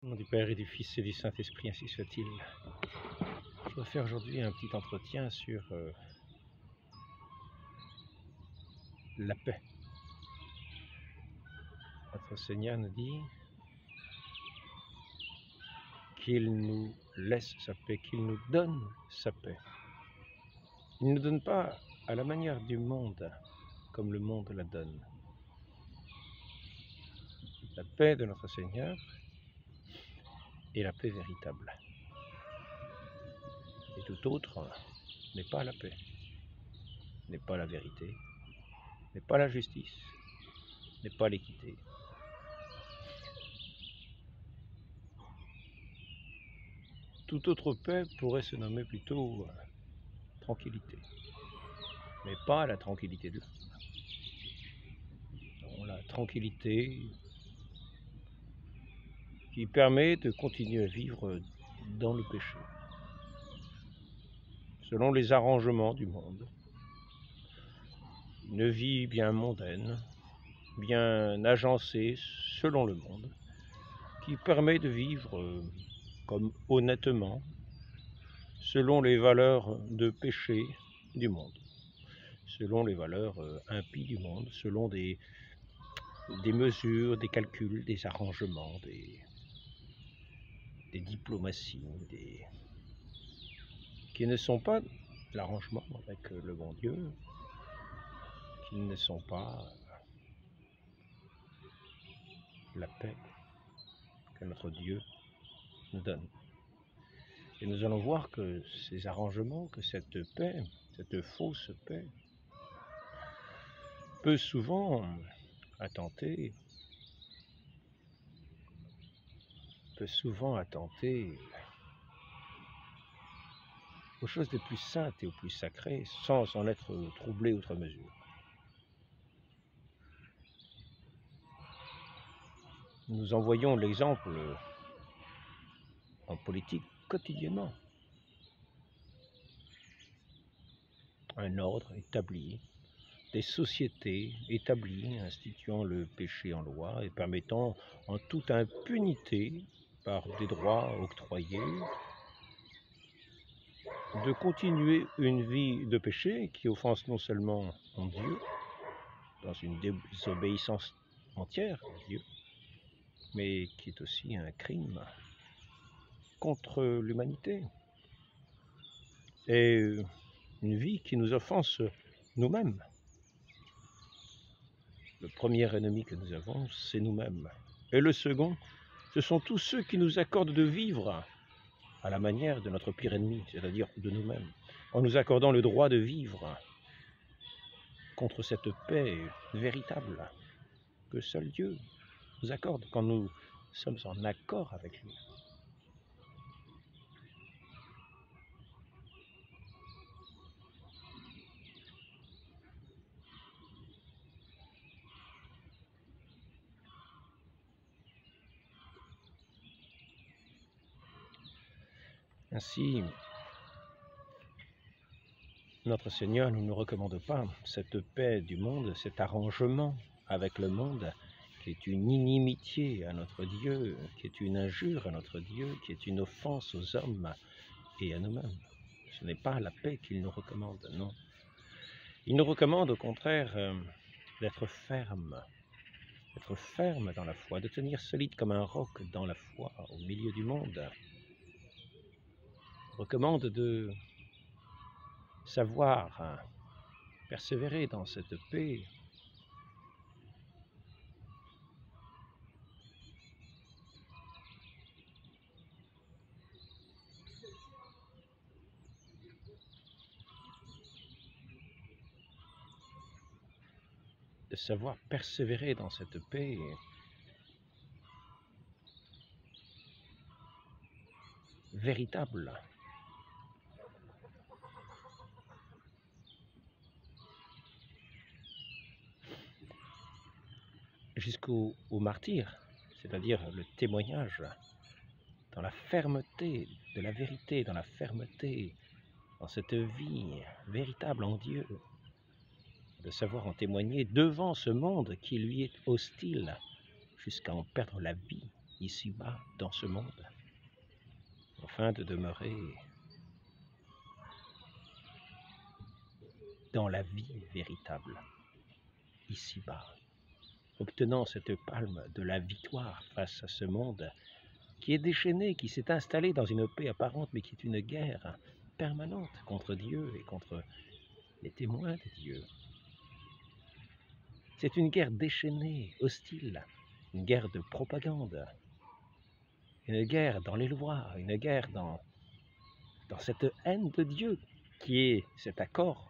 Au nom du Père et du Fils et du Saint-Esprit, ainsi soit-il. Je vais faire aujourd'hui un petit entretien sur la paix. Notre Seigneur nous dit qu'il nous laisse sa paix, qu'il nous donne sa paix. Il ne nous donne pas à la manière du monde, comme le monde la donne. La paix de notre Seigneur est la paix véritable. Et tout autre n'est pas la paix, n'est pas la vérité, n'est pas la justice, n'est pas l'équité. Toute autre paix pourrait se nommer plutôt tranquillité, mais pas la tranquillité de l'âme. La tranquillité qui permet de continuer à vivre dans le péché, selon les arrangements du monde. Une vie bien mondaine, bien agencée selon le monde, qui permet de vivre comme honnêtement, selon les valeurs de péché du monde, selon les valeurs impies du monde, selon des mesures, des calculs, des arrangements, des diplomaties, qui ne sont pas l'arrangement avec le bon Dieu, qui ne sont pas la paix que notre Dieu nous donne. Et nous allons voir que ces arrangements, que cette paix, cette fausse paix, peut souvent attenter aux choses les plus saintes et aux plus sacrées, sans en être troublé outre mesure. Nous en voyons l'exemple en politique quotidiennement. Un ordre établi, des sociétés établies, instituant le péché en loi et permettant en toute impunité, par des droits octroyés, de continuer une vie de péché qui offense non seulement en Dieu, dans une désobéissance entière à Dieu, mais qui est aussi un crime contre l'humanité. Et une vie qui nous offense nous-mêmes. Le premier ennemi que nous avons, c'est nous-mêmes. Et le second, ce sont tous ceux qui nous accordent de vivre à la manière de notre pire ennemi, c'est-à-dire de nous-mêmes, en nous accordant le droit de vivre contre cette paix véritable que seul Dieu nous accorde quand nous sommes en accord avec lui. Ainsi, notre Seigneur ne nous recommande pas cette paix du monde, cet arrangement avec le monde, qui est une inimitié à notre Dieu, qui est une injure à notre Dieu, qui est une offense aux hommes et à nous-mêmes. Ce n'est pas la paix qu'il nous recommande, non. Il nous recommande au contraire d'être ferme dans la foi, de tenir solide comme un roc dans la foi au milieu du monde. Il recommande de savoir persévérer dans cette paix, de savoir persévérer dans cette paix véritable. Jusqu'au martyre, c'est-à-dire le témoignage dans la fermeté de la vérité, dans la fermeté, dans cette vie véritable en Dieu, de savoir en témoigner devant ce monde qui lui est hostile, jusqu'à en perdre la vie ici-bas, dans ce monde, afin de demeurer dans la vie véritable, ici-bas, obtenant cette palme de la victoire face à ce monde qui est déchaîné, qui s'est installé dans une paix apparente, mais qui est une guerre permanente contre Dieu et contre les témoins de Dieu. C'est une guerre déchaînée, hostile, une guerre de propagande, une guerre dans les lois, une guerre dans cette haine de Dieu qui est cet accord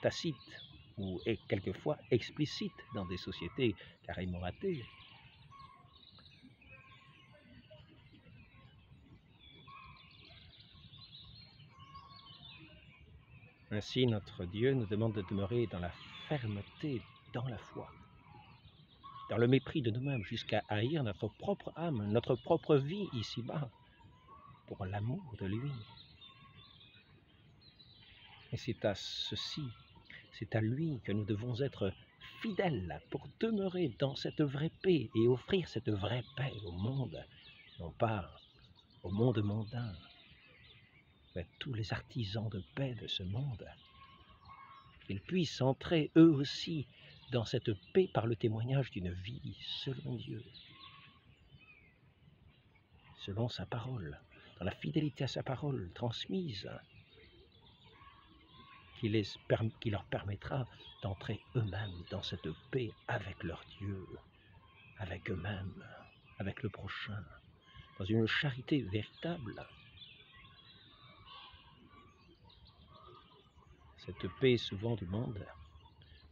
tacite ou est quelquefois explicite dans des sociétés carrément athées. Ainsi, notre Dieu nous demande de demeurer dans la fermeté, dans la foi, dans le mépris de nous-mêmes, jusqu'à haïr notre propre âme, notre propre vie ici-bas, pour l'amour de lui. Et c'est à ceci, c'est à lui que nous devons être fidèles pour demeurer dans cette vraie paix et offrir cette vraie paix au monde, non pas au monde mondain, mais tous les artisans de paix de ce monde, qu'ils puissent entrer eux aussi dans cette paix par le témoignage d'une vie selon Dieu, selon sa parole, dans la fidélité à sa parole transmise, qui leur permettra d'entrer eux-mêmes dans cette paix avec leur Dieu, avec eux-mêmes, avec le prochain, dans une charité véritable. Cette paix souvent du monde,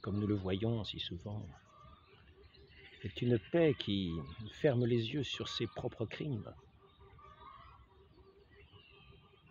comme nous le voyons si souvent, est une paix qui ferme les yeux sur ses propres crimes,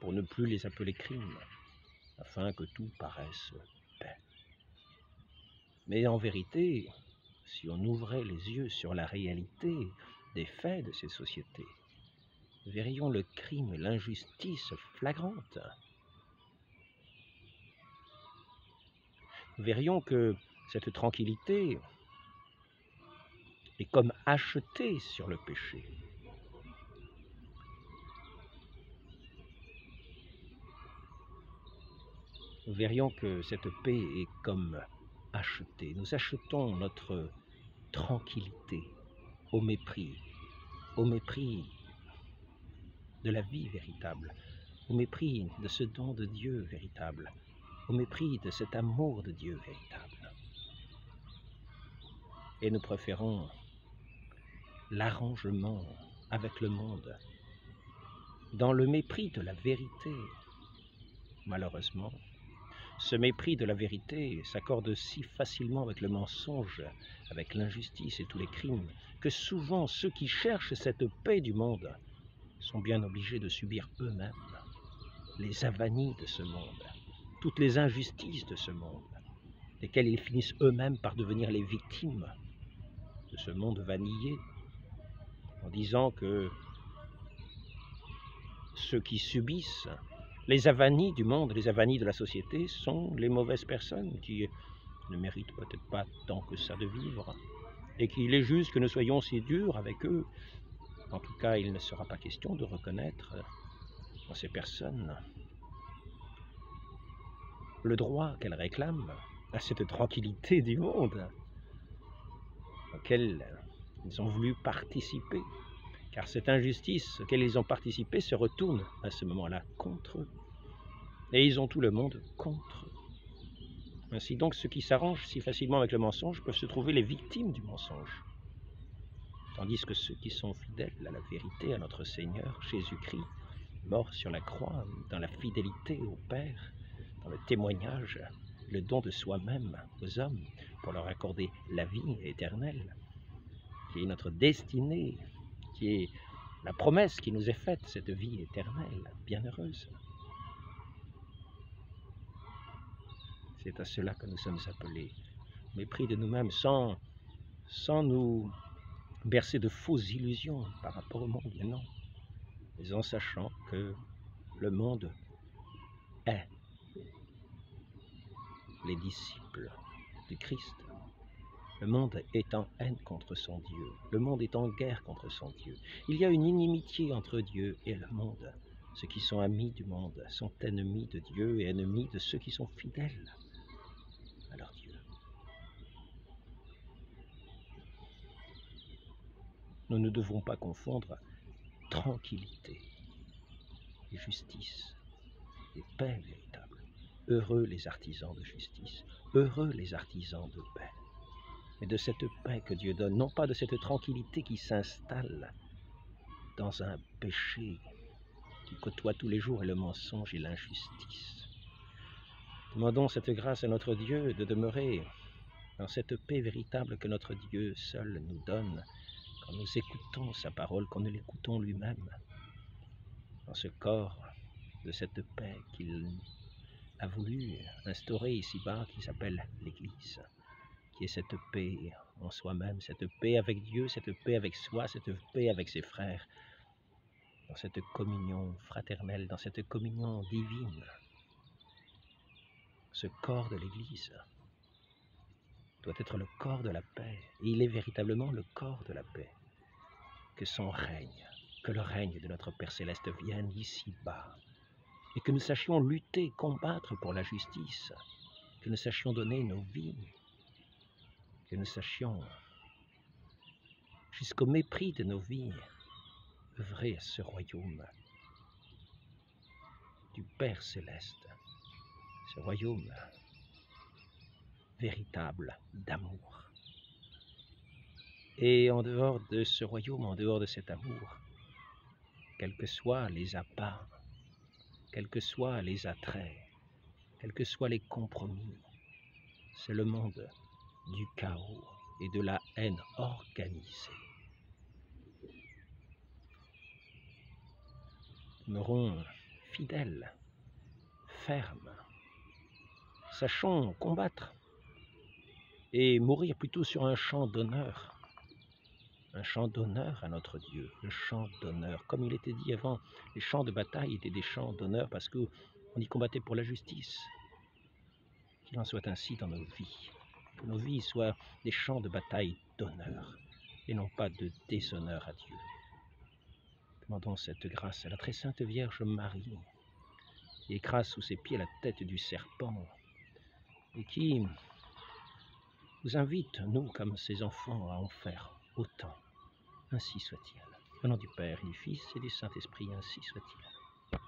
pour ne plus les appeler crimes, afin que tout paraisse paix. Mais en vérité, si on ouvrait les yeux sur la réalité des faits de ces sociétés, nous verrions le crime et l'injustice flagrante. Nous verrions que cette tranquillité est comme achetée sur le péché. Nous verrions que cette paix est comme achetée. Nous achetons notre tranquillité au mépris de la vie véritable, au mépris de ce don de Dieu véritable, au mépris de cet amour de Dieu véritable. Et nous préférons l'arrangement avec le monde, dans le mépris de la vérité. Malheureusement, ce mépris de la vérité s'accorde si facilement avec le mensonge, avec l'injustice et tous les crimes, que souvent ceux qui cherchent cette paix du monde sont bien obligés de subir eux-mêmes les avanies de ce monde, toutes les injustices de ce monde, desquelles ils finissent eux-mêmes par devenir les victimes de ce monde vanillé, en disant que ceux qui subissent les avanies du monde, les avanies de la société, sont les mauvaises personnes qui ne méritent peut-être pas tant que ça de vivre, et qu'il est juste que nous soyons si durs avec eux. En tout cas, il ne sera pas question de reconnaître dans ces personnes le droit qu'elles réclament à cette tranquillité du monde auquel ils ont voulu participer, car cette injustice auquel ils ont participé se retourne à ce moment-là contre eux, et ils ont tout le monde contre eux. Ainsi donc, ceux qui s'arrangent si facilement avec le mensonge peuvent se trouver les victimes du mensonge, tandis que ceux qui sont fidèles à la vérité, à notre Seigneur Jésus-Christ, mort sur la croix, dans la fidélité au Père, dans le témoignage, le don de soi-même aux hommes, pour leur accorder la vie éternelle, qui est notre destinée, qui est la promesse qui nous est faite, cette vie éternelle, bienheureuse. C'est à cela que nous sommes appelés, mépris de nous-mêmes, sans nous bercer de fausses illusions par rapport au monde, non, mais en sachant que le monde est les disciples du Christ. Le monde est en haine contre son Dieu. Le monde est en guerre contre son Dieu. Il y a une inimitié entre Dieu et le monde. Ceux qui sont amis du monde sont ennemis de Dieu et ennemis de ceux qui sont fidèles à leur Dieu. Nous ne devons pas confondre tranquillité et justice et paix véritable. Heureux les artisans de justice, heureux les artisans de paix. Mais de cette paix que Dieu donne, non pas de cette tranquillité qui s'installe dans un péché qui côtoie tous les jours et le mensonge et l'injustice. Demandons cette grâce à notre Dieu de demeurer dans cette paix véritable que notre Dieu seul nous donne quand nous écoutons sa parole, quand nous l'écoutons lui-même, dans ce corps de cette paix qu'il a voulu instaurer ici-bas, qui s'appelle l'Église, qui est cette paix en soi-même, cette paix avec Dieu, cette paix avec soi, cette paix avec ses frères, dans cette communion fraternelle, dans cette communion divine. Ce corps de l'Église doit être le corps de la paix, et il est véritablement le corps de la paix. Que son règne, que le règne de notre Père Céleste vienne d'ici-bas, et que nous sachions lutter, combattre pour la justice, que nous sachions donner nos vies, que nous sachions, jusqu'au mépris de nos vies, œuvrer à ce royaume du Père Céleste, ce royaume véritable d'amour. Et en dehors de ce royaume, en dehors de cet amour, quels que soient les appâts, quels que soient les attraits, quels que soient les compromis, c'est le monde du chaos et de la haine organisée. Demeurons fidèles, fermes, sachons combattre et mourir plutôt sur un champ d'honneur à notre Dieu, le champ d'honneur. Comme il était dit avant, les champs de bataille étaient des champs d'honneur parce qu'on y combattait pour la justice. Qu'il en soit ainsi dans nos vies, que nos vies soient des champs de bataille d'honneur et non pas de déshonneur à Dieu. Demandons cette grâce à la très sainte Vierge Marie, qui écrase sous ses pieds la tête du serpent et qui nous invite, nous, comme ses enfants, à en faire autant. Ainsi soit-il. Au nom du Père, et du Fils et du Saint-Esprit, ainsi soit-il.